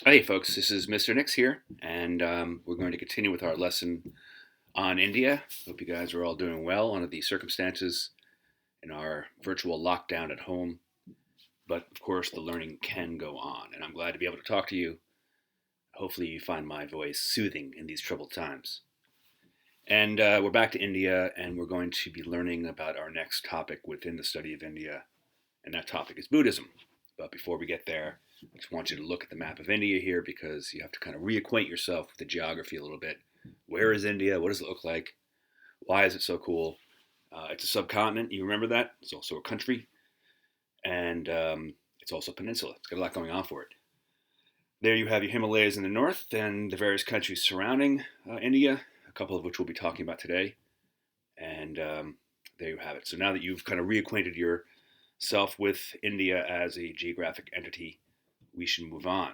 Hey folks, this is Mr. Nix here, and we're going to continue with our lesson on India. Hope you guys are all doing well under the circumstances in our virtual lockdown at home. But of course, the learning can go on, and I'm glad to be able to talk to you. Hopefully, you find my voice soothing in these troubled times. And we're back to India, and we're going to be learning about our next topic within the study of India, and that topic is Buddhism. But before we get there, I just want you to look at the map of India here because you have to kind of reacquaint yourself with the geography a little bit. Where is India? What does it look like? Why is it so cool? It's a subcontinent. You remember that? It's also a country, and it's also a peninsula. It's got a lot going on for it. There you have your Himalayas in the north and the various countries surrounding India, a couple of which we'll be talking about today. And there you have it. So now that you've kind of reacquainted yourself with India as a geographic entity, we should move on.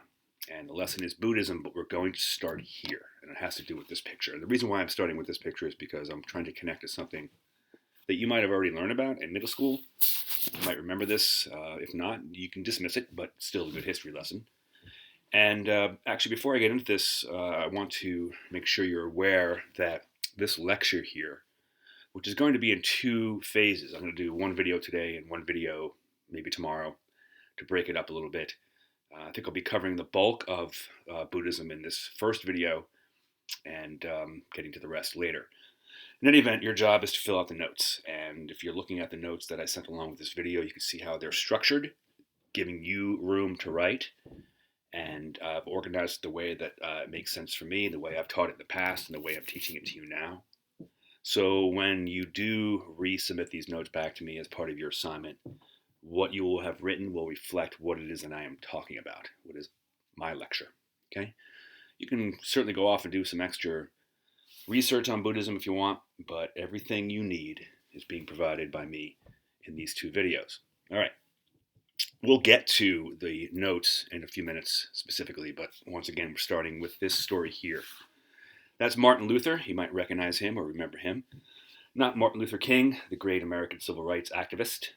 And the lesson is Buddhism, but we're going to start here. And it has to do with this picture. And the reason why I'm starting with this picture is because I'm trying to connect to something that you might have already learned about in middle school. You might remember this. If not, you can dismiss it, but still a good history lesson. And actually, before I get into this, I want to make sure you're aware that this lecture here, which is going to be in two phases, I'm going to do one video today and one video maybe tomorrow to break it up a little bit. I think I'll be covering the bulk of Buddhism in this first video and getting to the rest later. In any event, your job is to fill out the notes. And if you're looking at the notes that I sent along with this video, you can see how they're structured, giving you room to write. And I've organized it the way that it makes sense for me, the way I've taught it in the past, and the way I'm teaching it to you now. So when you do resubmit these notes back to me as part of your assignment, what you will have written will reflect what it is that I am talking about, what is my lecture. Okay? You can certainly go off and do some extra research on Buddhism if you want, but everything you need is being provided by me in these two videos. All right. We'll get to the notes in a few minutes specifically, but once again, we're starting with this story here. That's Martin Luther. You might recognize him or remember him. Not Martin Luther King, the great American civil rights activist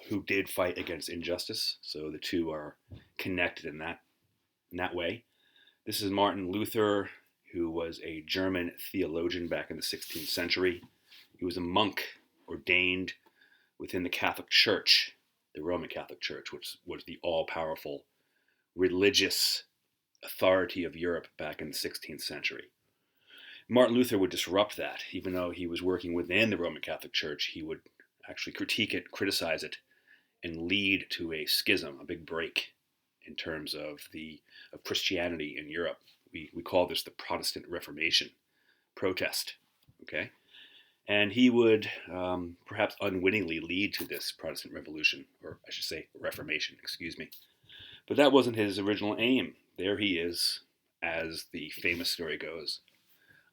who did fight against injustice. So the two are connected in that way. This is Martin Luther, who was a German theologian back in the 16th century. He was a monk ordained within the Catholic Church, the Roman Catholic Church, which was the all-powerful religious authority of Europe back in the 16th century. Martin Luther would disrupt that. Even though he was working within the Roman Catholic Church, he would actually critique it, criticize it, and lead to a schism, a big break in terms of Christianity in Europe. We call this the Protestant Reformation protest. Okay, and he would perhaps unwittingly lead to this Protestant Revolution, or I should say Reformation. Excuse me. But that wasn't his original aim. There he is, as the famous story goes,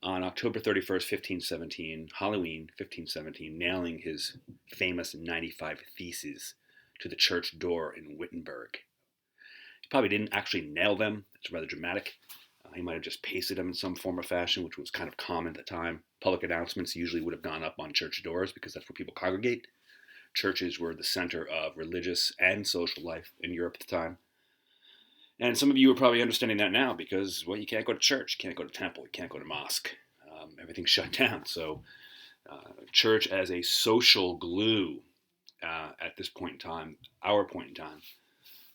on October 31st, 1517, Halloween 1517, nailing his famous 95 Theses to the church door in Wittenberg. He probably didn't actually nail them. It's rather dramatic. He might have just pasted them in some form or fashion, which was kind of common at the time. Public announcements usually would have gone up on church doors because that's where people congregate. Churches were the center of religious and social life in Europe at the time. And some of you are probably understanding that now because, well, you can't go to church, you can't go to temple, you can't go to mosque. Everything's shut down. So church as a social glue at this point in time, our point in time,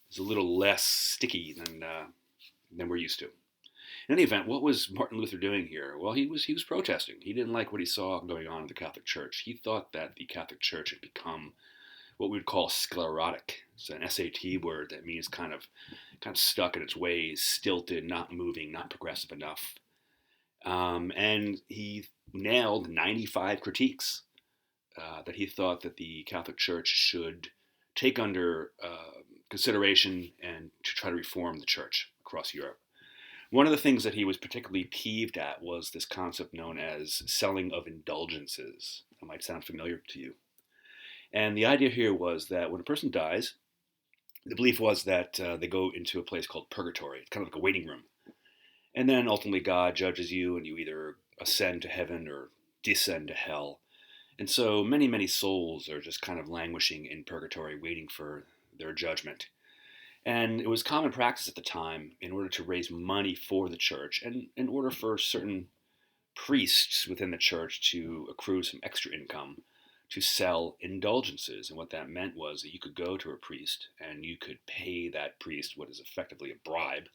is a little less sticky than we're used to. In any event, what was Martin Luther doing here? Well, he was protesting. He didn't like what he saw going on in the Catholic Church. He thought that the Catholic Church had become what we would call sclerotic. It's an SAT word that means kind of stuck in its ways, stilted, not moving, not progressive enough. And he nailed 95 critiques that he thought that the Catholic Church should take under consideration and to try to reform the church across Europe. One of the things that he was particularly peeved at was this concept known as selling of indulgences. That might sound familiar to you. And the idea here was that when a person dies, the belief was that they go into a place called purgatory. It's kind of like a waiting room. And then ultimately God judges you and you either ascend to heaven or descend to hell. And so many souls are just kind of languishing in purgatory, waiting for their judgment. And it was common practice at the time, in order to raise money for the church and in order for certain priests within the church to accrue some extra income, to sell indulgences. And what that meant was that you could go to a priest and you could pay that priest what is effectively a bribe.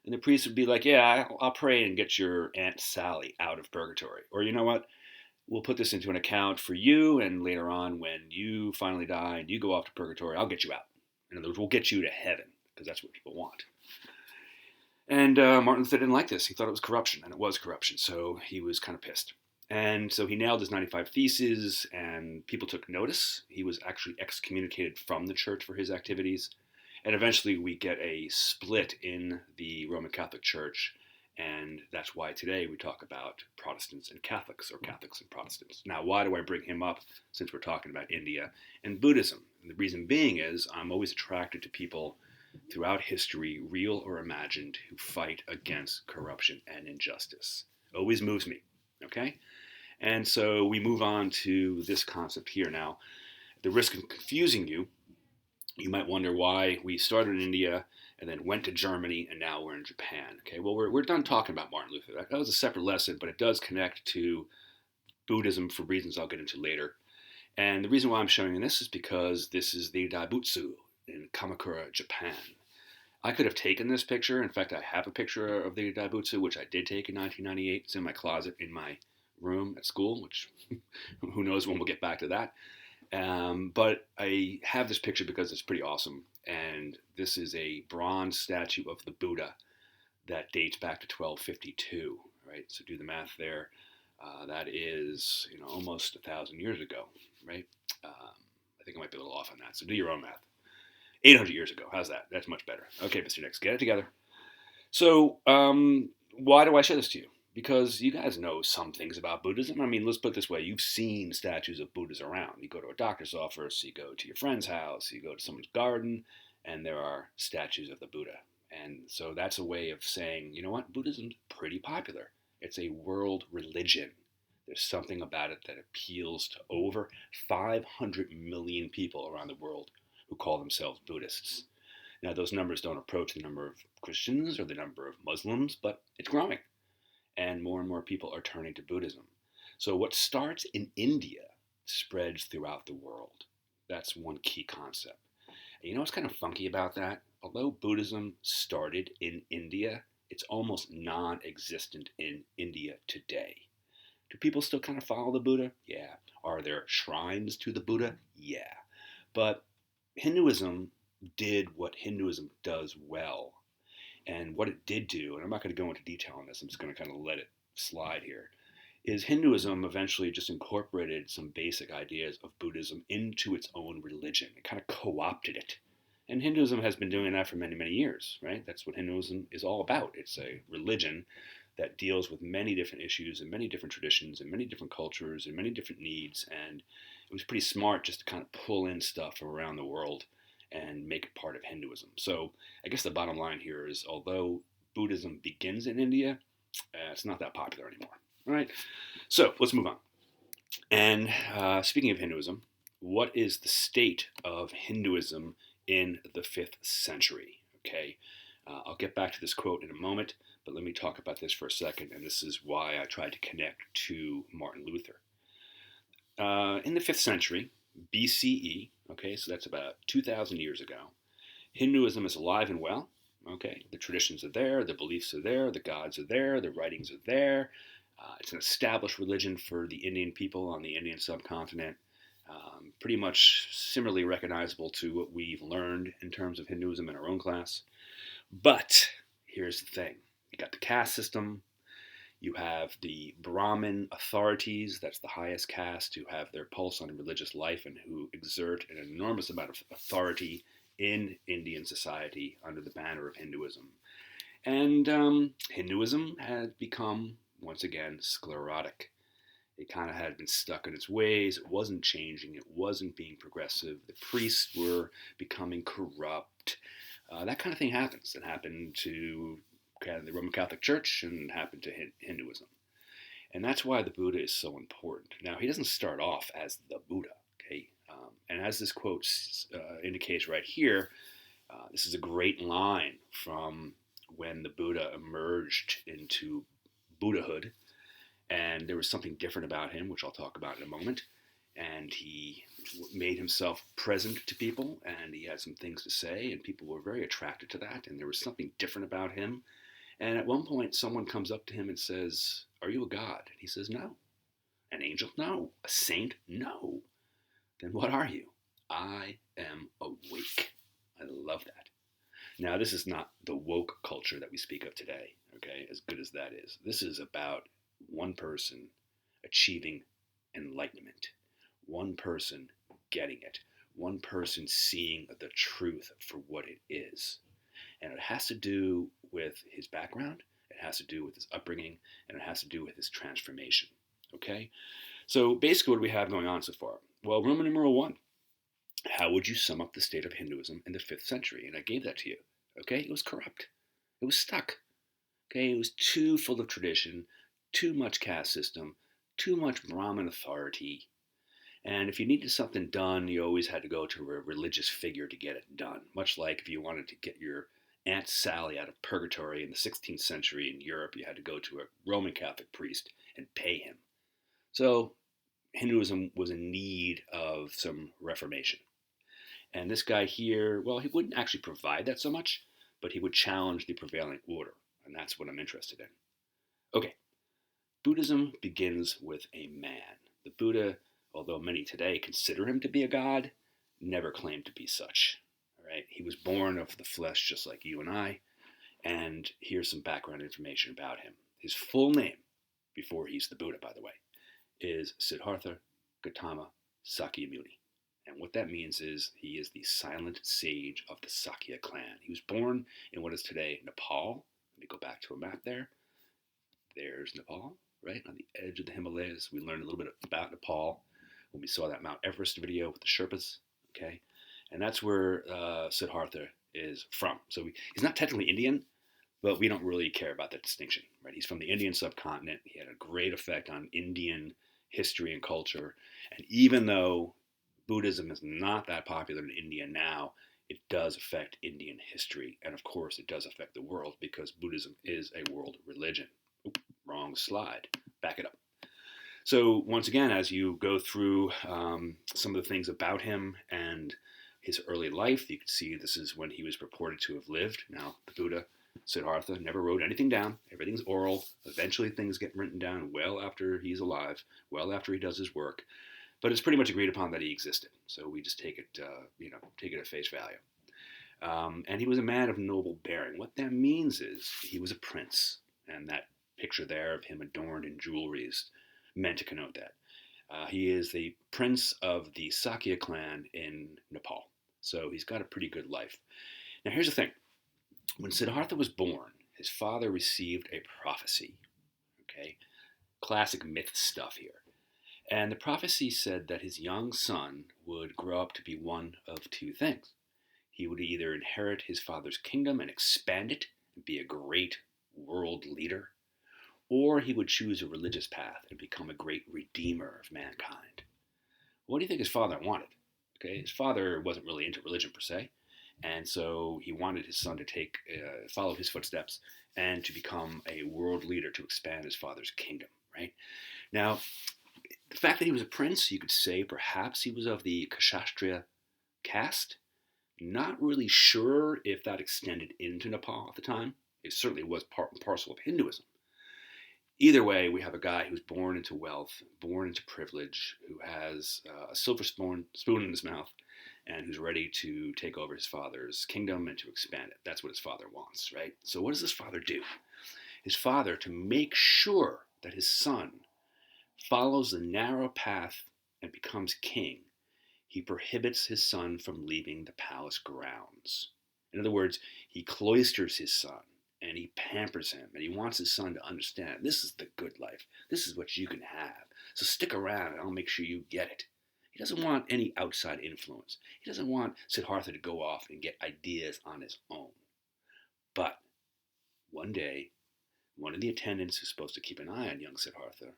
And the priest would be like, yeah, I'll pray and get your Aunt Sally out of purgatory. Or you know what? We'll put this into an account for you, and later on, when you finally die and you go off to purgatory, I'll get you out. In other words, we'll get you to heaven, because that's what people want. And Martin Luther didn't like this. He thought it was corruption, and it was corruption, so he was kind of pissed. And so he nailed his 95 Theses, and people took notice. He was actually excommunicated from the church for his activities. And eventually we get a split in the Roman Catholic Church, and that's why today we talk about Protestants and Catholics, or Catholics and Protestants. Now, why do I bring him up, since we're talking about India and Buddhism? And the reason being is I'm always attracted to people throughout history, real or imagined, who fight against corruption and injustice. Always moves me, okay? And so we move on to this concept here now. At the risk of confusing you, you might wonder why we started in India and then went to Germany and now we're in Japan. Okay, well, we're done talking about Martin Luther. That was a separate lesson, but it does connect to Buddhism for reasons I'll get into later. And the reason why I'm showing you this is because this is the Daibutsu in Kamakura, Japan. I could have taken this picture. In fact, I have a picture of the Daibutsu, which I did take in 1998. It's in my closet in my room at school, which who knows when we'll get back to that. But I have this picture because it's pretty awesome. And this is a bronze statue of the Buddha that dates back to 1252, right? So do the math there. That is, almost 1,000 years ago, right? I think I might be a little off on that. So do your own math. 800 years ago. How's that? That's much better. Okay, Mr. Nix, get it together. So why do I show this to you? Because you guys know some things about Buddhism. I mean, let's put it this way. You've seen statues of Buddhas around. You go to a doctor's office, you go to your friend's house, you go to someone's garden, and there are statues of the Buddha. And so that's a way of saying, you know what, Buddhism's pretty popular. It's a world religion. There's something about it that appeals to over 500 million people around the world who call themselves Buddhists. Now, those numbers don't approach the number of Christians or the number of Muslims, but it's growing. And more people are turning to Buddhism. So what starts in India spreads throughout the world. That's one key concept. And you know what's kind of funky about that? Although Buddhism started in India, it's almost non-existent in India today. Do people still kind of follow the Buddha? Yeah. Are there shrines to the Buddha? Yeah. But Hinduism did what Hinduism does well. And what it did do, and I'm not going to go into detail on this, I'm just going to kind of let it slide here, is Hinduism eventually just incorporated some basic ideas of Buddhism into its own religion. It kind of co-opted it. And Hinduism has been doing that for many, many years, right? That's what Hinduism is all about. It's a religion that deals with many different issues and many different traditions and many different cultures and many different needs. And it was pretty smart just to kind of pull in stuff from around the world and make it part of Hinduism. So I guess the bottom line here is, although Buddhism begins in India, it's not that popular anymore. All right, so let's move on. And speaking of Hinduism, what is the state of Hinduism in the 5th century? Okay, I'll get back to this quote in a moment, but let me talk about this for a second, and this is why I tried to connect to Martin Luther. In the 5th century, BCE, okay, so that's about 2,000 years ago, Hinduism is alive and well. Okay, the traditions are there, the beliefs are there, the gods are there, the writings are there. It's an established religion for the Indian people on the Indian subcontinent. Pretty much similarly recognizable to what we've learned in terms of Hinduism in our own class. But here's the thing. You got the caste system. You have the Brahmin authorities, that's the highest caste, who have their pulse on religious life and who exert an enormous amount of authority in Indian society under the banner of Hinduism. And Hinduism had become, once again, sclerotic. It kind of had been stuck in its ways. It wasn't changing. It wasn't being progressive. The priests were becoming corrupt. That kind of thing happens. It happened to the Roman Catholic Church and happened to Hinduism. And that's why the Buddha is so important. Now, he doesn't start off as the Buddha, okay? And as this quote indicates right here, This is a great line from when the Buddha emerged into Buddhahood, and there was something different about him, which I'll talk about in a moment. And he made himself present to people, and he had some things to say, and people were very attracted to that. And there was something different about him. And at one point, someone comes up to him and says, "Are you a god?" And he says, "No." "An angel?" "No." "A saint?" "No." "Then what are you?" "I am awake." I love that. Now, this is not the woke culture that we speak of today, okay, as good as that is. This is about one person achieving enlightenment, one person getting it, one person seeing the truth for what it is. And it has to do with his background, it has to do with his upbringing, and it has to do with his transformation, okay? So basically, what do we have going on so far? Well, Roman numeral one. How would you sum up the state of Hinduism in the 5th century? And I gave that to you. Okay, it was corrupt. It was stuck. Okay, it was too full of tradition, too much caste system, too much Brahmin authority. And if you needed something done, you always had to go to a religious figure to get it done. Much like if you wanted to get your Aunt Sally out of purgatory in the 16th century in Europe, you had to go to a Roman Catholic priest and pay him. So Hinduism was in need of some reformation. And this guy here, well, he wouldn't actually provide that so much, but he would challenge the prevailing order. And that's what I'm interested in. Okay, Buddhism begins with a man. The Buddha, although many today consider him to be a god, never claimed to be such. All right, he was born of the flesh just like you and I. And here's some background information about him. His full name, before he's the Buddha, by the way, is Siddhartha Gautama Sakyamuni. And what that means is he is the silent sage of the Sakya clan. He was born in what is today Nepal. Let me go back to a map there. There's Nepal, right on the edge of the Himalayas. We learned a little bit about Nepal when we saw that Mount Everest video with the Sherpas, okay? And that's where Siddhartha is from. So he's not technically Indian, but we don't really care about that distinction, right? He's from the Indian subcontinent. He had a great effect on Indian history and culture. And even though Buddhism is not that popular in India now, it does affect Indian history. And of course, it does affect the world because Buddhism is a world religion. Oop, wrong slide. Back it up. So, once again, as you go through some of the things about him and his early life, you can see this is when he was purported to have lived. Now, the Buddha, Siddhartha, never wrote anything down. Everything's oral. Eventually, things get written down well after he's alive, well after he does his work. But it's pretty much agreed upon that he existed. So we just take it, take it at face value. And he was a man of noble bearing. What that means is he was a prince, and that picture there of him adorned in jewelry is meant to connote that. He is the prince of the Sakya clan in Nepal. So he's got a pretty good life. Now here's the thing. When Siddhartha was born, his father received a prophecy. Okay? Classic myth stuff here. And the prophecy said that his young son would grow up to be one of two things. He would either inherit his father's kingdom and expand it and be a great world leader, or he would choose a religious path and become a great redeemer of mankind. What do you think his father wanted? Okay, his father wasn't really into religion per se, and so he wanted his son to follow his footsteps and to become a world leader to expand his father's kingdom. Right now, the fact that he was a prince, you could say perhaps he was of the Kshatriya caste. Not really sure if that extended into Nepal at the time. It certainly was part and parcel of Hinduism. Either way, we have a guy who's born into wealth, born into privilege, who has a silver spoon in his mouth, and who's ready to take over his father's kingdom and to expand it. That's what his father wants, right? So what does his father do? His father, to make sure that his son follows the narrow path and becomes king, he prohibits his son from leaving the palace grounds. In other words, he cloisters his son and he pampers him and he wants his son to understand this is the good life. This is what you can have. So stick around and I'll make sure you get it. He doesn't want any outside influence. He doesn't want Siddhartha to go off and get ideas on his own. But one day, one of the attendants who's supposed to keep an eye on young Siddhartha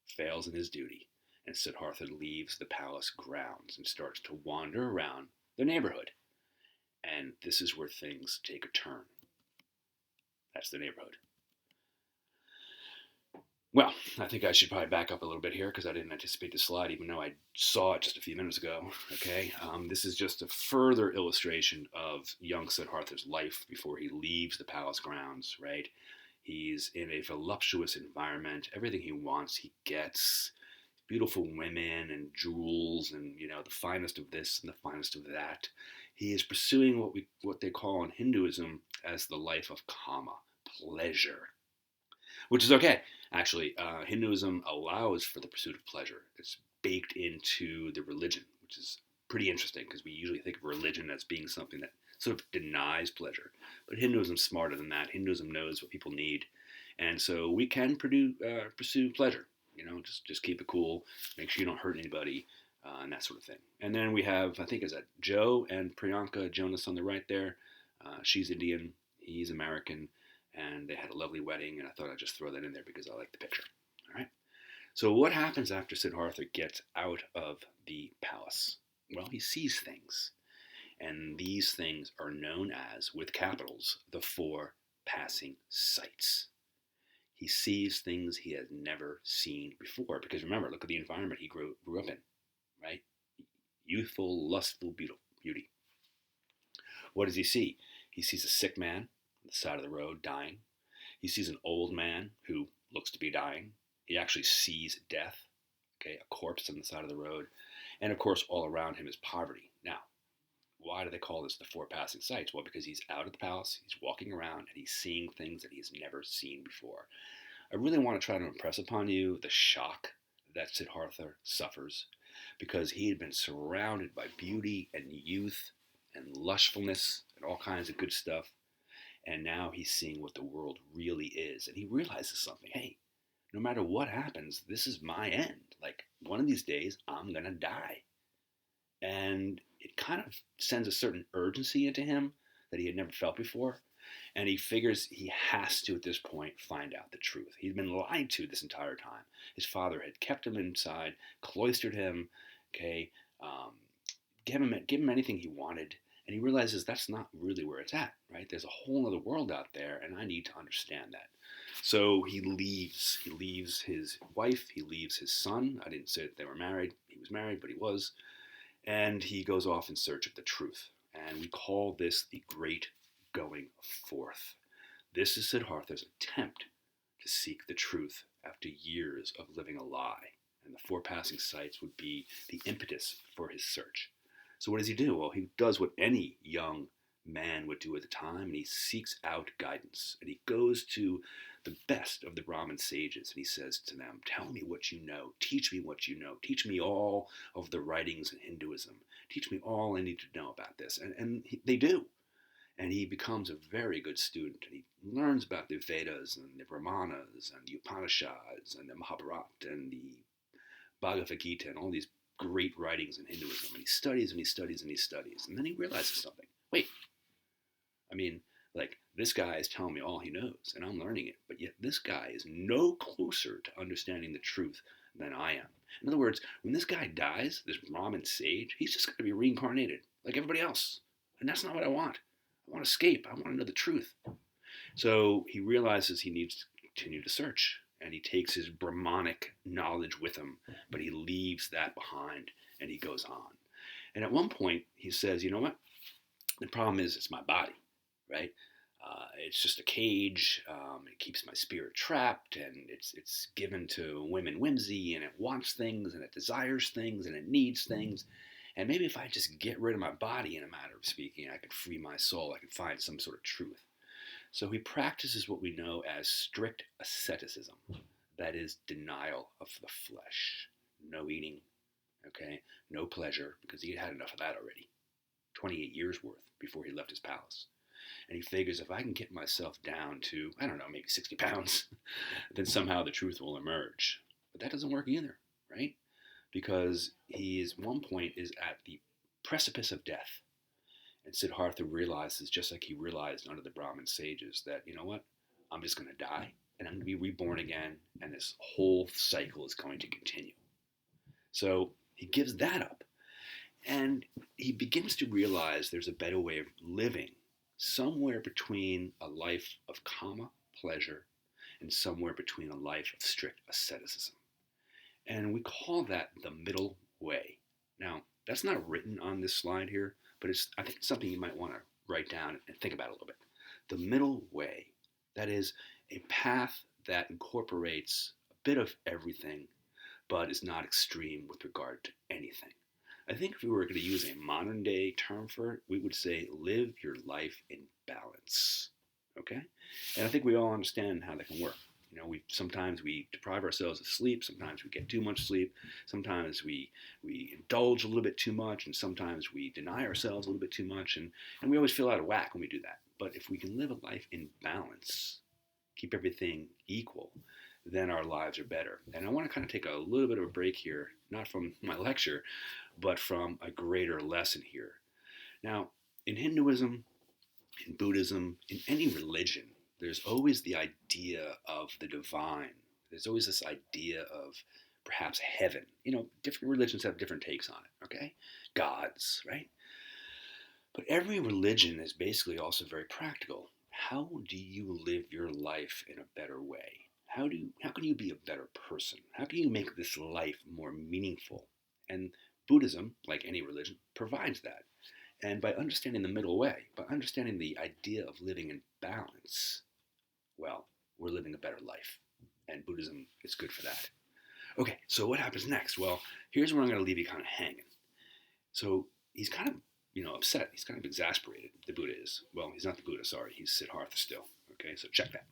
fails in his duty, and Siddhartha leaves the palace grounds and starts to wander around the neighborhood. And this is where things take a turn. That's the neighborhood. Well, I think I should probably back up a little bit here because I didn't anticipate the slide, even though I saw it just a few minutes ago. Okay, this is just a further illustration of young Siddhartha's life before he leaves the palace grounds. Right, he's in a voluptuous environment. Everything he wants, he gets. Beautiful women and jewels, and the finest of this and the finest of that. He is pursuing what they call in Hinduism as the life of kama, pleasure, which is okay. Actually, Hinduism allows for the pursuit of pleasure. It's baked into the religion, which is pretty interesting because we usually think of religion as being something that sort of denies pleasure. But Hinduism's smarter than that. Hinduism knows what people need, and so we can pursue pleasure. Just keep it cool, make sure you don't hurt anybody, and that sort of thing. And then we have, I think, is that Joe and Priyanka Jonas on the right there. She's Indian, he's American, and they had a lovely wedding, and I thought I'd just throw that in there because I like the picture. All right. So what happens after Siddhartha gets out of the palace? Well, he sees things, and these things are known as, with capitals, the four passing sights. He sees things he has never seen before. Because remember, look at the environment he grew up in, right? Youthful, lustful beauty. What does he see? He sees a sick man on the side of the road dying. He sees an old man who looks to be dying. He actually sees death, okay, a corpse on the side of the road. And of course, all around him is poverty. Now, why do they call this the four passing sights? Well, because he's out of the palace, he's walking around, and he's seeing things that he's never seen before. I really want to try to impress upon you the shock that Siddhartha suffers because he had been surrounded by beauty and youth and lustfulness and all kinds of good stuff. And now he's seeing what the world really is. And he realizes something. Hey, no matter what happens, this is my end. Like, one of these days, I'm going to die. And it kind of sends a certain urgency into him that he had never felt before. And he figures he has to, at this point, find out the truth. He'd been lied to this entire time. His father had kept him inside, cloistered him, okay, give him anything he wanted. And he realizes that's not really where it's at, right? There's a whole other world out there, and I need to understand that. So he leaves. He leaves his wife. He leaves his son. I didn't say that they were married. He was married, but he was. And he goes off in search of the truth. And we call this the Great Going Forth. This is Siddhartha's attempt to seek the truth after years of living a lie. And the four passing sights would be the impetus for his search. So what does he do? Well, he does what any young man would do at the time, and he seeks out guidance. And he goes to the best of the Brahmin sages, and he says to them, tell me what you know. Teach me what you know. Teach me all of the writings in Hinduism. Teach me all I need to know about this. And they do. And he becomes a very good student. And he learns about the Vedas and the Brahmanas and the Upanishads and the Mahabharata and the Bhagavad Gita and all these great writings in Hinduism. And he studies and he studies and he studies. And then he realizes something. Wait, I mean, like, this guy is telling me all he knows, and I'm learning it. But yet this guy is no closer to understanding the truth than I am. In other words, when this guy dies, this Brahmin sage, he's just going to be reincarnated like everybody else. And that's not what I want. I want to escape. I want to know the truth. So he realizes he needs to continue to search, and he takes his Brahmanic knowledge with him, but he leaves that behind, and he goes on. And at one point, he says, you know what? The problem is it's my body, right? It's just a cage. It keeps my spirit trapped, and it's given to women whimsy, and it wants things, and it desires things, and it needs things. And maybe if I just get rid of my body, in a matter of speaking, I could free my soul. I could find some sort of truth. So he practices what we know as strict asceticism. That is denial of the flesh. No eating, okay? No pleasure, because he had enough of that already. 28 years worth before he left his palace. And he figures if I can get myself down to, I don't know, maybe 60 pounds, then somehow the truth will emerge. But that doesn't work either, right? Because he is, one point, is at the precipice of death. And Siddhartha realizes, just like he realized under the Brahmin sages, that, you know what, I'm just going to die, and I'm going to be reborn again, and this whole cycle is going to continue. So he gives that up. And he begins to realize there's a better way of living, somewhere between a life of karma, pleasure, and somewhere between a life of strict asceticism. And we call that the middle way. Now, that's not written on this slide here, but I think it's something you might want to write down and think about a little bit. The middle way, that is a path that incorporates a bit of everything, but is not extreme with regard to anything. I think if we were going to use a modern day term for it, we would say live your life in balance. Okay? And I think we all understand how that can work. Sometimes we deprive ourselves of sleep, sometimes we get too much sleep, sometimes we indulge a little bit too much, and sometimes we deny ourselves a little bit too much, and we always feel out of whack when we do that. But if we can live a life in balance, keep everything equal, then our lives are better. And I want to kind of take a little bit of a break here, not from my lecture, but from a greater lesson here. Now, in Hinduism, in Buddhism, in any religion, there's always the idea of the divine. There's always this idea of perhaps heaven. Different religions have different takes on it, okay? Gods, right? But every religion is basically also very practical. How do you live your life in a better way? How can you be a better person? How can you make this life more meaningful? And Buddhism, like any religion, provides that. And by understanding the middle way, by understanding the idea of living in balance, well, we're living a better life. And Buddhism is good for that. Okay, so what happens next? Well, here's where I'm going to leave you kind of hanging. So he's kind of, upset. He's kind of exasperated. The Buddha is. Well, he's not the Buddha, sorry. He's Siddhartha still. Okay, so check that.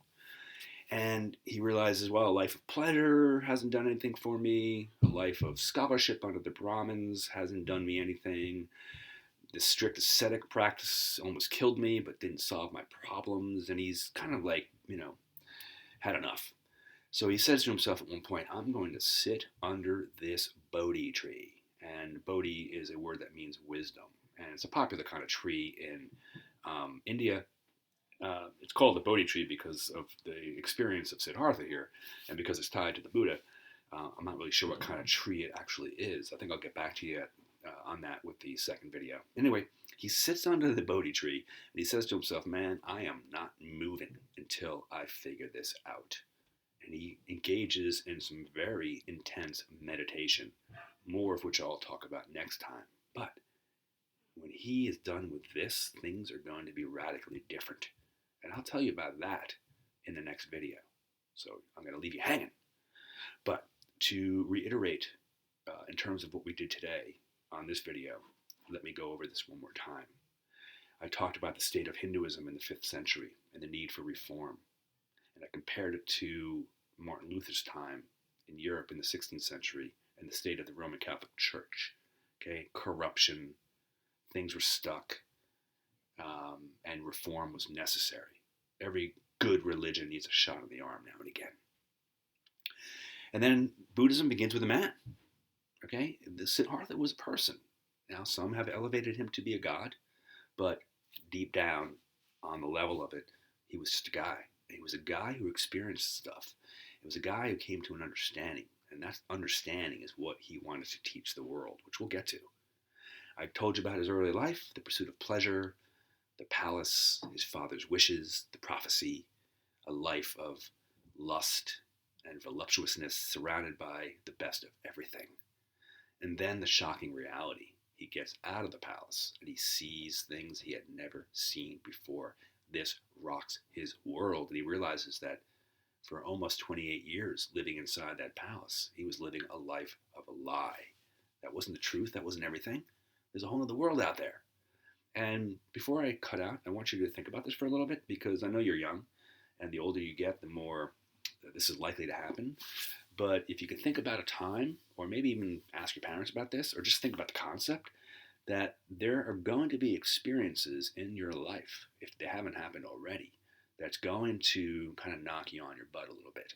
And he realizes, well, a life of pleasure hasn't done anything for me. A life of scholarship under the Brahmins hasn't done me anything. This strict ascetic practice almost killed me, but didn't solve my problems. And he's kind of like, had enough. So he says to himself at one point, I'm going to sit under this Bodhi tree. And Bodhi is a word that means wisdom. And it's a popular kind of tree in India. It's called the Bodhi tree because of the experience of Siddhartha here, and because it's tied to the Buddha. I'm not really sure what kind of tree it actually is. I think I'll get back to you on that with the second video. Anyway, he sits under the Bodhi tree and he says to himself, man, I am not moving until I figure this out. And he engages in some very intense meditation, more of which I'll talk about next time. But when he is done with this, things are going to be radically different. And I'll tell you about that in the next video. So I'm going to leave you hanging. But to reiterate, in terms of what we did today on this video, let me go over this one more time. I talked about the state of Hinduism in the 5th century and the need for reform. And I compared it to Martin Luther's time in Europe in the 16th century and the state of the Roman Catholic Church. Okay, corruption, things were stuck, and reform was necessary. Every good religion needs a shot in the arm now and again. And then Buddhism begins with a man. Okay, the Siddhartha was a person. Now some have elevated him to be a god, but deep down on the level of it, he was just a guy. He was a guy who experienced stuff. It was a guy who came to an understanding, and that understanding is what he wanted to teach the world, which we'll get to. I told you about his early life, the pursuit of pleasure, the palace, his father's wishes, the prophecy, a life of lust and voluptuousness surrounded by the best of everything. And then the shocking reality. He gets out of the palace and he sees things he had never seen before. This rocks his world, and he realizes that for almost 28 years living inside that palace, he was living a life of a lie. That wasn't the truth. That wasn't everything. There's a whole other world out there. And before I cut out, I want you to think about this for a little bit, because I know you're young, and the older you get, the more this is likely to happen. But if you can think about a time, or maybe even ask your parents about this, or just think about the concept, that there are going to be experiences in your life, if they haven't happened already, that's going to kind of knock you on your butt a little bit.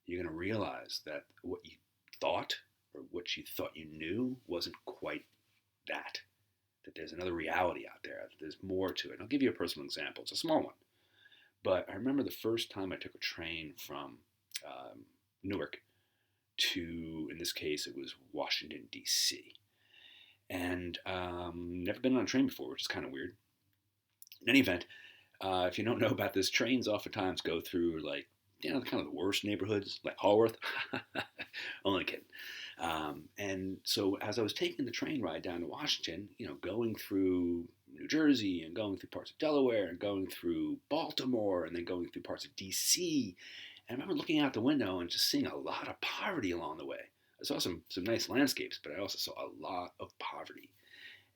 You're going to realize that what you thought, or what you thought you knew, wasn't quite that there's another reality out there, that there's more to it. And I'll give you a personal example. It's a small one. But I remember the first time I took a train from Newark to, in this case, it was Washington, D.C. and never been on a train before, which is kind of weird. In any event, if you don't know about this, trains oftentimes go through like kind of the worst neighborhoods, like Haworth. Only kidding. And so as I was taking the train ride down to Washington, going through New Jersey and going through parts of Delaware and going through Baltimore and then going through parts of D.C. And I remember looking out the window and just seeing a lot of poverty along the way. I saw some nice landscapes, but I also saw a lot of poverty.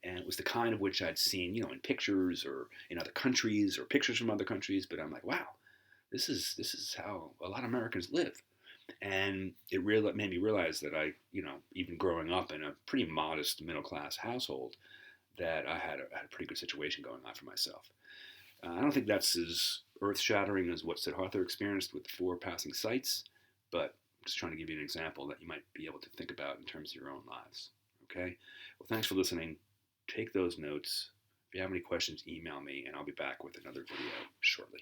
And it was the kind of which I'd seen, in pictures or in other countries or pictures from other countries. But I'm like, wow, this is how a lot of Americans live. And it really made me realize that even growing up in a pretty modest middle class household, that I had a pretty good situation going on for myself. I don't think that's as earth shattering as what Siddhartha experienced with the four passing sights, but I'm just trying to give you an example that you might be able to think about in terms of your own lives. Okay? Well, thanks for listening. Take those notes. If you have any questions, email me, and I'll be back with another video shortly.